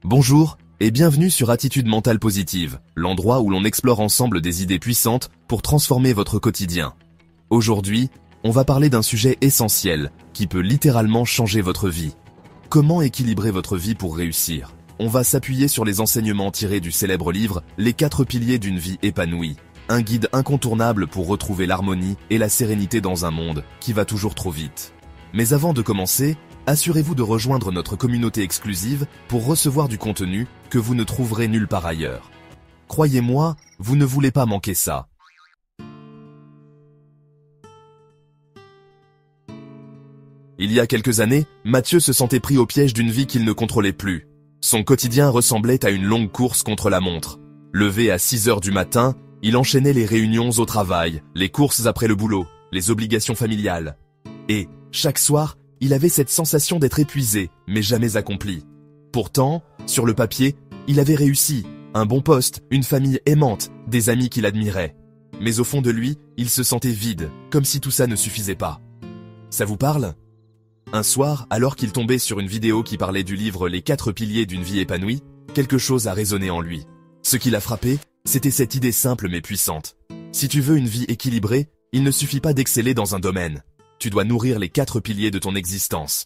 Bonjour et bienvenue sur Attitude Mentale Positive, l'endroit où l'on explore ensemble des idées puissantes pour transformer votre quotidien. Aujourd'hui, on va parler d'un sujet essentiel qui peut littéralement changer votre vie. Comment équilibrer votre vie pour réussir? On va s'appuyer sur les enseignements tirés du célèbre livre « Les 4 piliers d'une vie épanouie », un guide incontournable pour retrouver l'harmonie et la sérénité dans un monde qui va toujours trop vite. Mais avant de commencer, assurez-vous de rejoindre notre communauté exclusive pour recevoir du contenu que vous ne trouverez nulle part ailleurs. Croyez-moi, vous ne voulez pas manquer ça. Il y a quelques années, Mathieu se sentait pris au piège d'une vie qu'il ne contrôlait plus. Son quotidien ressemblait à une longue course contre la montre. Levé à 6 heures du matin, il enchaînait les réunions au travail, les courses après le boulot, les obligations familiales. Et, chaque soir, il avait cette sensation d'être épuisé, mais jamais accompli. Pourtant, sur le papier, il avait réussi, un bon poste, une famille aimante, des amis qu'il admirait. Mais au fond de lui, il se sentait vide, comme si tout ça ne suffisait pas. Ça vous parle ? Un soir, alors qu'il tombait sur une vidéo qui parlait du livre « Les 4 piliers d'une vie épanouie », quelque chose a résonné en lui. Ce qui l'a frappé, c'était cette idée simple mais puissante. Si tu veux une vie équilibrée, il ne suffit pas d'exceller dans un domaine. Tu dois nourrir les 4 piliers de ton existence.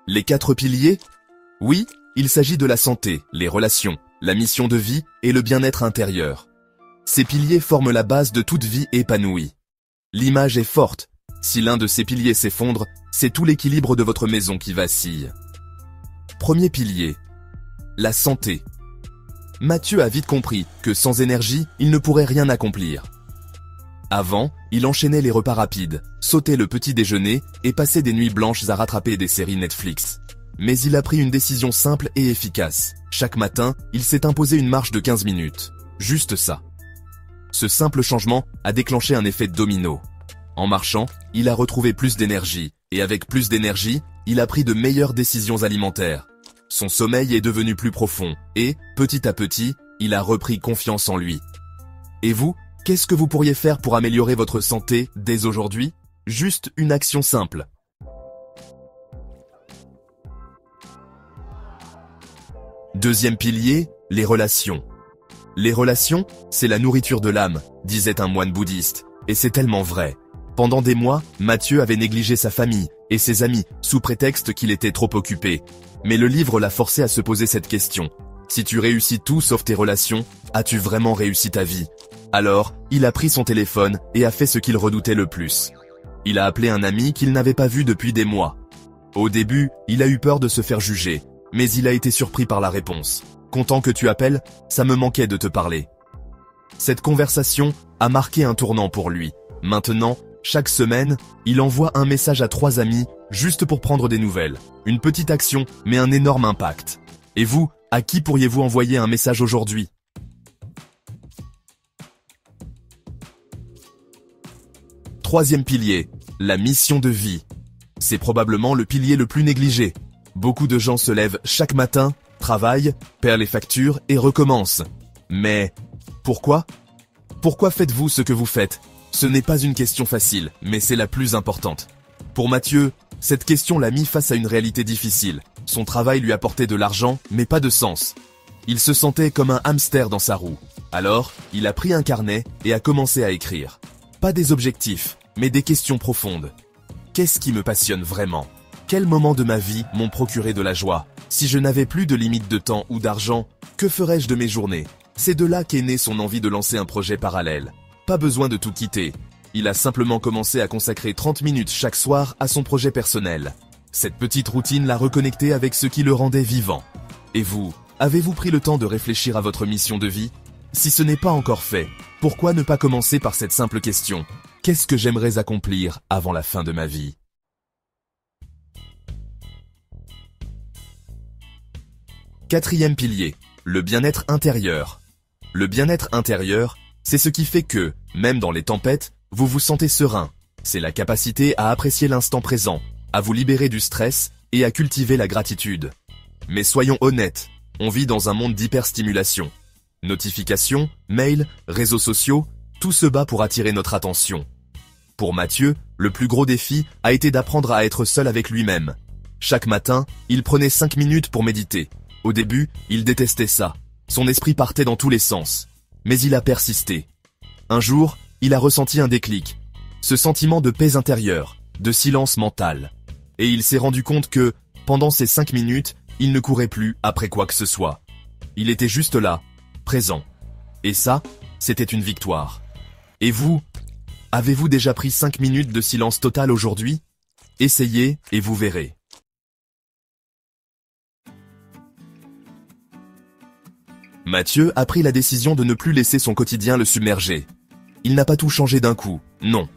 Les 4 piliers ? Oui, il s'agit de la santé, les relations, la mission de vie et le bien-être intérieur. Ces piliers forment la base de toute vie épanouie. L'image est forte. Si l'un de ces piliers s'effondre, c'est tout l'équilibre de votre maison qui vacille. Premier pilier, la santé. Mathieu a vite compris que sans énergie, il ne pourrait rien accomplir. Avant, il enchaînait les repas rapides, sautait le petit déjeuner et passait des nuits blanches à rattraper des séries Netflix. Mais il a pris une décision simple et efficace. Chaque matin, il s'est imposé une marche de 15 minutes. Juste ça. Ce simple changement a déclenché un effet domino. En marchant, il a retrouvé plus d'énergie, et avec plus d'énergie, il a pris de meilleures décisions alimentaires. Son sommeil est devenu plus profond, et, petit à petit, il a repris confiance en lui. Et vous, qu'est-ce que vous pourriez faire pour améliorer votre santé dès aujourd'hui? Juste une action simple. Deuxième pilier, les relations. Les relations, c'est la nourriture de l'âme, disait un moine bouddhiste, et c'est tellement vrai. Pendant des mois, Mathieu avait négligé sa famille et ses amis, sous prétexte qu'il était trop occupé. Mais le livre l'a forcé à se poser cette question. Si tu réussis tout sauf tes relations, as-tu vraiment réussi ta vie? Alors, il a pris son téléphone et a fait ce qu'il redoutait le plus. Il a appelé un ami qu'il n'avait pas vu depuis des mois. Au début, il a eu peur de se faire juger, mais il a été surpris par la réponse. « Content que tu appelles, ça me manquait de te parler. » Cette conversation a marqué un tournant pour lui. Maintenant, chaque semaine, il envoie un message à 3 amis juste pour prendre des nouvelles. Une petite action, mais un énorme impact. Et vous, à qui pourriez-vous envoyer un message aujourd'hui? Troisième pilier, la mission de vie. C'est probablement le pilier le plus négligé. Beaucoup de gens se lèvent chaque matin, travaillent, perdent les factures et recommencent. Mais pourquoi? Pourquoi faites-vous ce que vous faites? Ce n'est pas une question facile, mais c'est la plus importante. Pour Mathieu, cette question l'a mis face à une réalité difficile. Son travail lui apportait de l'argent, mais pas de sens. Il se sentait comme un hamster dans sa roue. Alors, il a pris un carnet et a commencé à écrire. Pas des objectifs, mais des questions profondes. Qu'est-ce qui me passionne vraiment? Quels moments de ma vie m'ont procuré de la joie? Si je n'avais plus de limite de temps ou d'argent, que ferais-je de mes journées? C'est de là qu'est née son envie de lancer un projet parallèle. Pas besoin de tout quitter. Il a simplement commencé à consacrer 30 minutes chaque soir à son projet personnel. Cette petite routine l'a reconnecté avec ce qui le rendait vivant. Et vous, avez-vous pris le temps de réfléchir à votre mission de vie? Si ce n'est pas encore fait, pourquoi ne pas commencer par cette simple question? Qu'est-ce que j'aimerais accomplir avant la fin de ma vie? Quatrième pilier, le bien-être intérieur. Le bien-être intérieur, c'est ce qui fait que, même dans les tempêtes, vous vous sentez serein. C'est la capacité à apprécier l'instant présent, à vous libérer du stress et à cultiver la gratitude. Mais soyons honnêtes, on vit dans un monde d'hyperstimulation. Notifications, mails, réseaux sociaux, tout se bat pour attirer notre attention. Pour Mathieu, Le plus gros défi a été d'apprendre à être seul avec lui-même. Chaque matin, il prenait 5 minutes pour méditer. Au début, il détestait ça. Son esprit partait dans tous les sens. Mais il a persisté. Un jour, il a ressenti un déclic. Ce sentiment de paix intérieure, de silence mental. Et il s'est rendu compte que, pendant ces 5 minutes, il ne courait plus après quoi que ce soit. Il était juste là, présent. Et ça, c'était une victoire. Et vous, avez-vous déjà pris 5 minutes de silence total aujourd'hui? Essayez et vous verrez. Mathieu a pris la décision de ne plus laisser son quotidien le submerger. Il n'a pas tout changé d'un coup, non.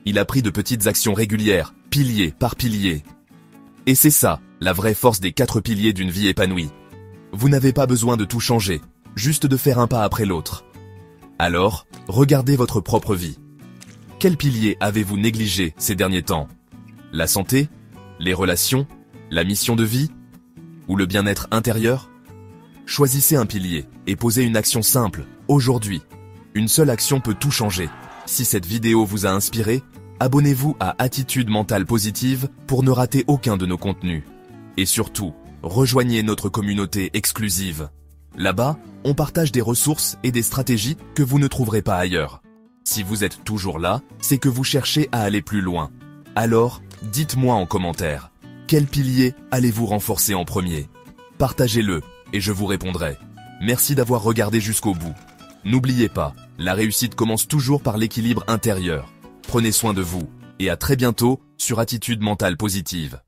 Il a pris de petites actions régulières, pilier par pilier. Et c'est ça, la vraie force des 4 piliers d'une vie épanouie. Vous n'avez pas besoin de tout changer, juste de faire un pas après l'autre. Alors, regardez votre propre vie. Quel pilier avez-vous négligé ces derniers temps? La santé? Les relations? La mission de vie? Ou le bien-être intérieur? Choisissez un pilier et posez une action simple, aujourd'hui. Une seule action peut tout changer. Si cette vidéo vous a inspiré, abonnez-vous à Attitude Mentale Positive pour ne rater aucun de nos contenus. Et surtout, rejoignez notre communauté exclusive. Là-bas, on partage des ressources et des stratégies que vous ne trouverez pas ailleurs. Si vous êtes toujours là, c'est que vous cherchez à aller plus loin. Alors, dites-moi en commentaire, quel pilier allez-vous renforcer en premier? Partagez-le et je vous répondrai. Merci d'avoir regardé jusqu'au bout. N'oubliez pas, la réussite commence toujours par l'équilibre intérieur. Prenez soin de vous et à très bientôt sur Attitude Mentale Positive.